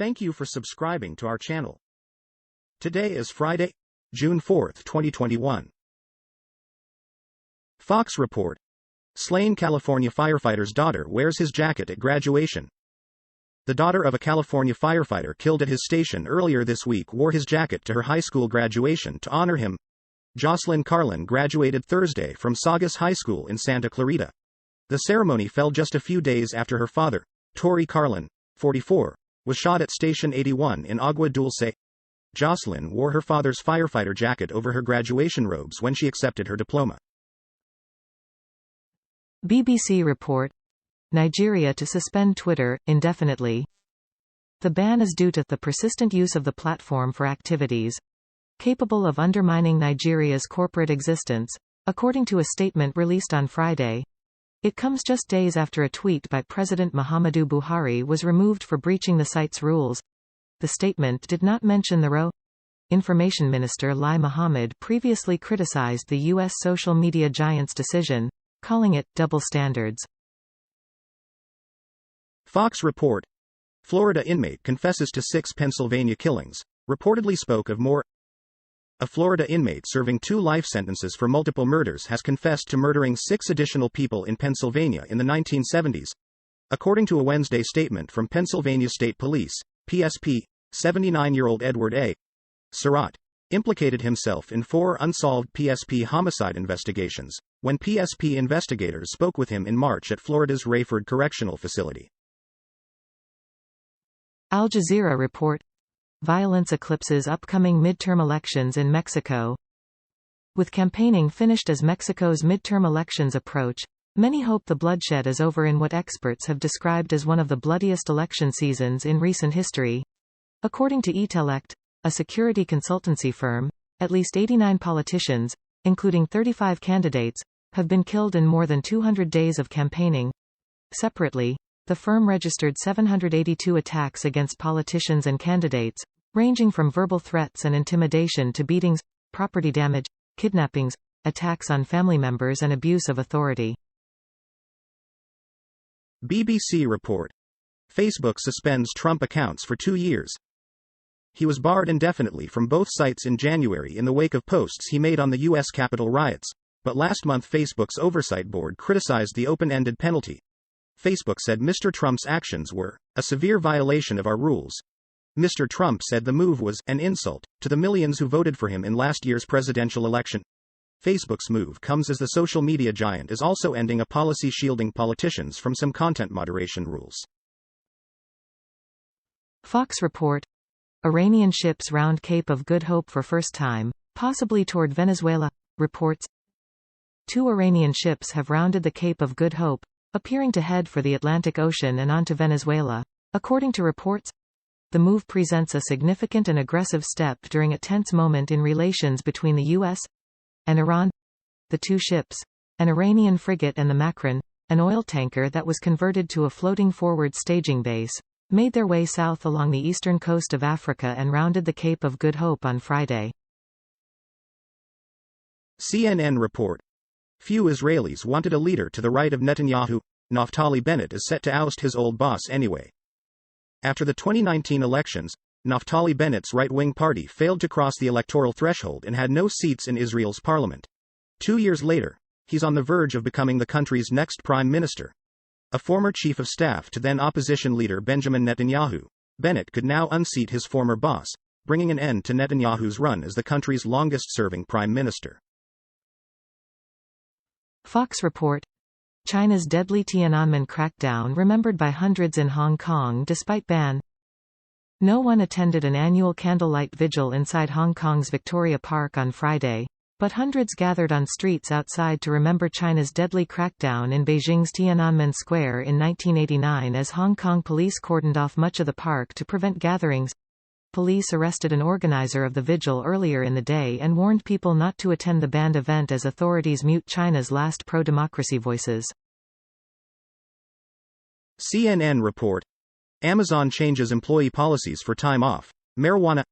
Thank you for subscribing to our channel. Today is Friday, June 4, 2021. Fox report. Slain California firefighter's daughter wears his jacket at graduation. The daughter of a California firefighter killed at his station earlier this week wore his jacket to her high school graduation to honor him. Joslyn Carlon graduated Thursday from Saugus High School in Santa Clarita. The ceremony fell just a few days after her father, Tori Carlon, 44, was shot at Station 81 in Agua Dulce. Joslyn wore her father's firefighter jacket over her graduation robes when she accepted her diploma. BBC report. Nigeria to suspend Twitter indefinitely. The ban is due to the persistent use of the platform for activities capable of undermining Nigeria's corporate existence, according to a statement released on Friday. It comes just days after a tweet by President Muhammadu Buhari was removed for breaching the site's rules. The statement did not mention the row. Information Minister Lai Mohammed previously criticized the U.S. social media giant's decision, calling it double standards. Fox report. Florida inmate confesses to 6 Pennsylvania killings, reportedly spoke of more. A Florida inmate serving 2 life sentences for multiple murders has confessed to murdering 6 additional people in Pennsylvania in the 1970s. According to a Wednesday statement from Pennsylvania State Police, PSP, 79-year-old Edward A. Surratt implicated himself in 4 unsolved PSP homicide investigations, when PSP investigators spoke with him in March at Florida's Rayford Correctional Facility. Al Jazeera report. Violence eclipses upcoming midterm elections in Mexico. With campaigning finished as Mexico's midterm elections approach, many hope the bloodshed is over in what experts have described as one of the bloodiest election seasons in recent history. According to Etellect, a security consultancy firm, at least 89 politicians, including 35 candidates, have been killed in more than 200 days of campaigning. Separately, the firm registered 782 attacks against politicians and candidates, ranging from verbal threats and intimidation to beatings, property damage, kidnappings, attacks on family members and abuse of authority. BBC report. Facebook suspends Trump accounts for 2 years. He was barred indefinitely from both sites in January in the wake of posts he made on the U.S. Capitol riots, but last month Facebook's oversight board criticized the open-ended penalty. Facebook said Mr. Trump's actions were a severe violation of our rules. Mr. Trump said the move was an insult to the millions who voted for him in last year's presidential election. Facebook's move comes as the social media giant is also ending a policy shielding politicians from some content moderation rules. Fox report. Iranian ships round Cape of Good Hope for first time, possibly toward Venezuela, reports. 2 Iranian ships have rounded the Cape of Good Hope, appearing to head for the Atlantic Ocean and onto Venezuela. According to reports, the move presents a significant and aggressive step during a tense moment in relations between the U.S. and Iran. The 2 ships, an Iranian frigate and the Makran, an oil tanker that was converted to a floating forward staging base, made their way south along the eastern coast of Africa and rounded the Cape of Good Hope on Friday. CNN report. Few Israelis wanted a leader to the right of Netanyahu. Naftali Bennett is set to oust his old boss anyway. After the 2019 elections, Naftali Bennett's right-wing party failed to cross the electoral threshold and had no seats in Israel's parliament. 2 years later, he's on the verge of becoming the country's next prime minister. A former chief of staff to then opposition leader Benjamin Netanyahu, Bennett could now unseat his former boss, bringing an end to Netanyahu's run as the country's longest-serving prime minister. Fox report. China's deadly Tiananmen crackdown remembered by hundreds in Hong Kong despite ban. No one attended an annual candlelight vigil inside Hong Kong's Victoria Park on Friday, but hundreds gathered on streets outside to remember China's deadly crackdown in Beijing's Tiananmen Square in 1989 as Hong Kong police cordoned off much of the park to prevent gatherings. Police arrested an organizer of the vigil earlier in the day and warned people not to attend the banned event as authorities mute China's last pro-democracy voices. CNN report. Amazon changes employee policies for time off. Marijuana.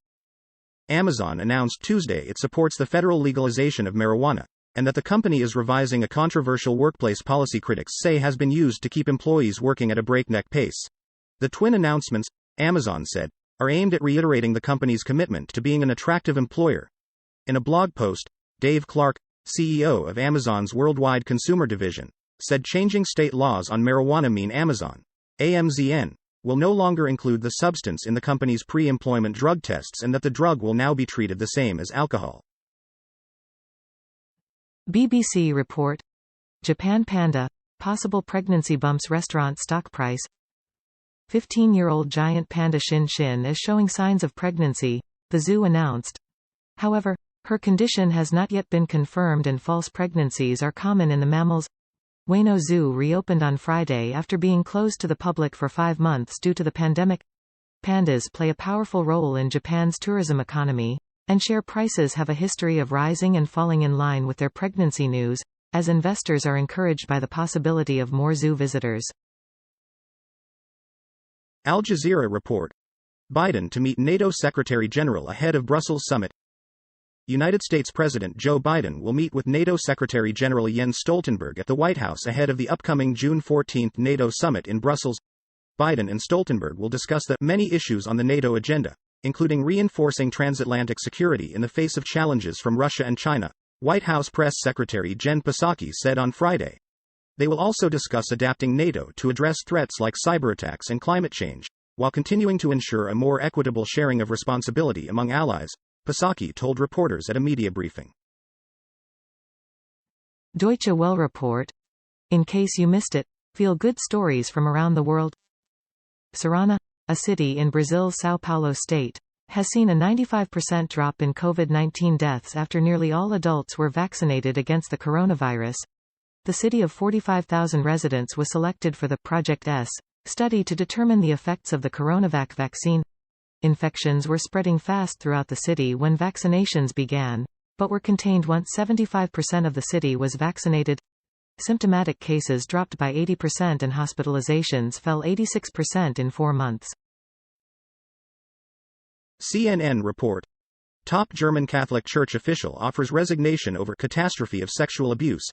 Amazon announced Tuesday it supports the federal legalization of marijuana, and that the company is revising a controversial workplace policy critics say has been used to keep employees working at a breakneck pace. The twin announcements, Amazon said, are aimed at reiterating the company's commitment to being an attractive employer. In a blog post, Dave Clark, CEO of Amazon's worldwide consumer division, said changing state laws on marijuana mean Amazon, AMZN, will no longer include the substance in the company's pre-employment drug tests and that the drug will now be treated the same as alcohol. BBC report. Japan panda, possible pregnancy bumps restaurant stock price. 15-year-old giant panda Shin Shin is showing signs of pregnancy, the zoo announced. However, her condition has not yet been confirmed and false pregnancies are common in the mammals. Ueno Zoo reopened on Friday after being closed to the public for 5 months due to the pandemic. Pandas play a powerful role in Japan's tourism economy, and share prices have a history of rising and falling in line with their pregnancy news, as investors are encouraged by the possibility of more zoo visitors. Al Jazeera report. Biden to meet NATO Secretary General ahead of Brussels summit. United States President Joe Biden will meet with NATO Secretary General Jens Stoltenberg at the White House ahead of the upcoming June 14 NATO summit in Brussels. Biden and Stoltenberg will discuss the many issues on the NATO agenda, including reinforcing transatlantic security in the face of challenges from Russia and China, White House Press Secretary Jen Psaki said on Friday. They will also discuss adapting NATO to address threats like cyberattacks and climate change, while continuing to ensure a more equitable sharing of responsibility among allies, Psaki told reporters at a media briefing. Deutsche Welle report. In case you missed it, feel-good stories from around the world. Ceará, a city in Brazil's São Paulo state, has seen a 95% drop in COVID-19 deaths after nearly all adults were vaccinated against the coronavirus. The city of 45,000 residents was selected for the Project S study to determine the effects of the Coronavac vaccine. Infections were spreading fast throughout the city when vaccinations began, but were contained once 75% of the city was vaccinated. Symptomatic cases dropped by 80% and hospitalizations fell 86% in 4 months. CNN report. Top German Catholic Church official offers resignation over catastrophe of sexual abuse.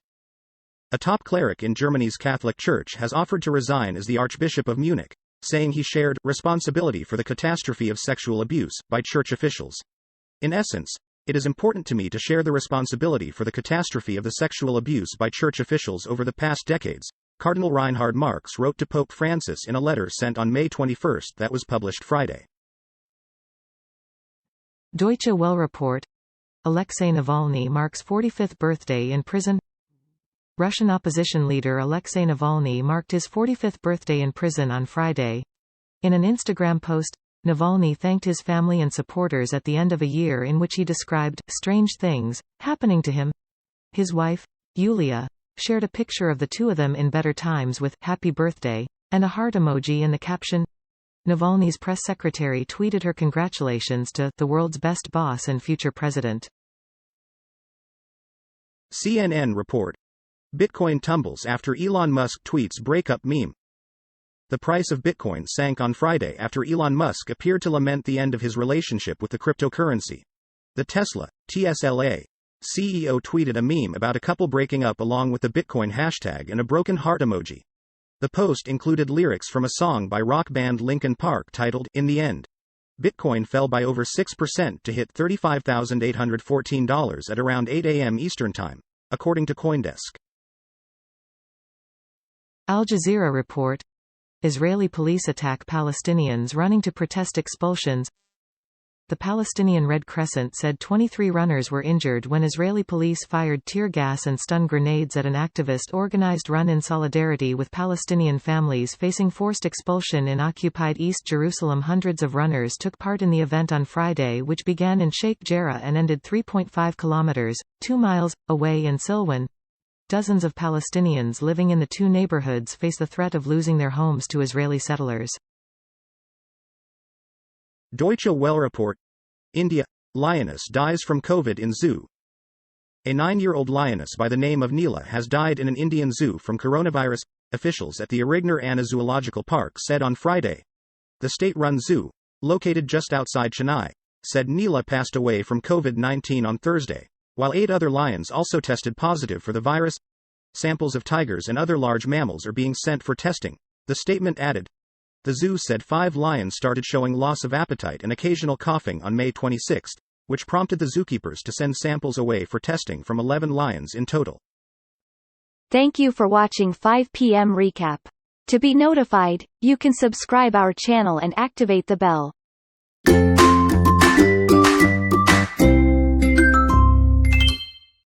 A top cleric in Germany's Catholic Church has offered to resign as the Archbishop of Munich, saying he shared responsibility for the catastrophe of sexual abuse by church officials. In essence, it is important to me to share the responsibility for the catastrophe of the sexual abuse by church officials over the past decades, Cardinal Reinhard Marx wrote to Pope Francis in a letter sent on May 21 that was published Friday. Deutsche Welle report. Alexei Navalny marks 45th birthday in prison. Russian opposition leader Alexei Navalny marked his 45th birthday in prison on Friday. In an Instagram post, Navalny thanked his family and supporters at the end of a year in which he described strange things happening to him. His wife, Yulia, shared a picture of the two of them in better times with "Happy Birthday" and a heart emoji in the caption. Navalny's press secretary tweeted her congratulations to the world's best boss and future president. CNN report. Bitcoin tumbles after Elon Musk tweets breakup meme. The price of Bitcoin sank on Friday after Elon Musk appeared to lament the end of his relationship with the cryptocurrency. The Tesla, TSLA, CEO tweeted a meme about a couple breaking up along with the Bitcoin hashtag and a broken heart emoji. The post included lyrics from a song by rock band Linkin Park titled "In the End." Bitcoin fell by over 6% to hit $35,814 at around 8 a.m. Eastern Time, according to CoinDesk. Al Jazeera report. Israeli police attack Palestinians running to protest expulsions. The Palestinian Red Crescent said 23 runners were injured when Israeli police fired tear gas and stun grenades at an activist-organized run in solidarity with Palestinian families facing forced expulsion in occupied East Jerusalem. Hundreds of runners took part in the event on Friday, which began in Sheikh Jarrah and ended 3.5 kilometers, 2 miles, away in Silwan. Dozens of Palestinians living in the two neighborhoods face the threat of losing their homes to Israeli settlers. Deutsche Welle report. India. Lioness dies from COVID in zoo. A 9-year-old lioness by the name of Neela has died in an Indian zoo from coronavirus, officials at the Arignar Anna Zoological Park said on Friday. The state-run zoo, located just outside Chennai, said Neela passed away from COVID-19 on Thursday, while 8 other lions also tested positive for the virus. Samples of tigers and other large mammals are being sent for testing, the statement added. The zoo said 5 lions started showing loss of appetite and occasional coughing on May 26, which prompted the zookeepers to send samples away for testing from 11 lions in total. Thank you for watching 5 p.m. recap. To be notified, you can subscribe our channel and activate the bell.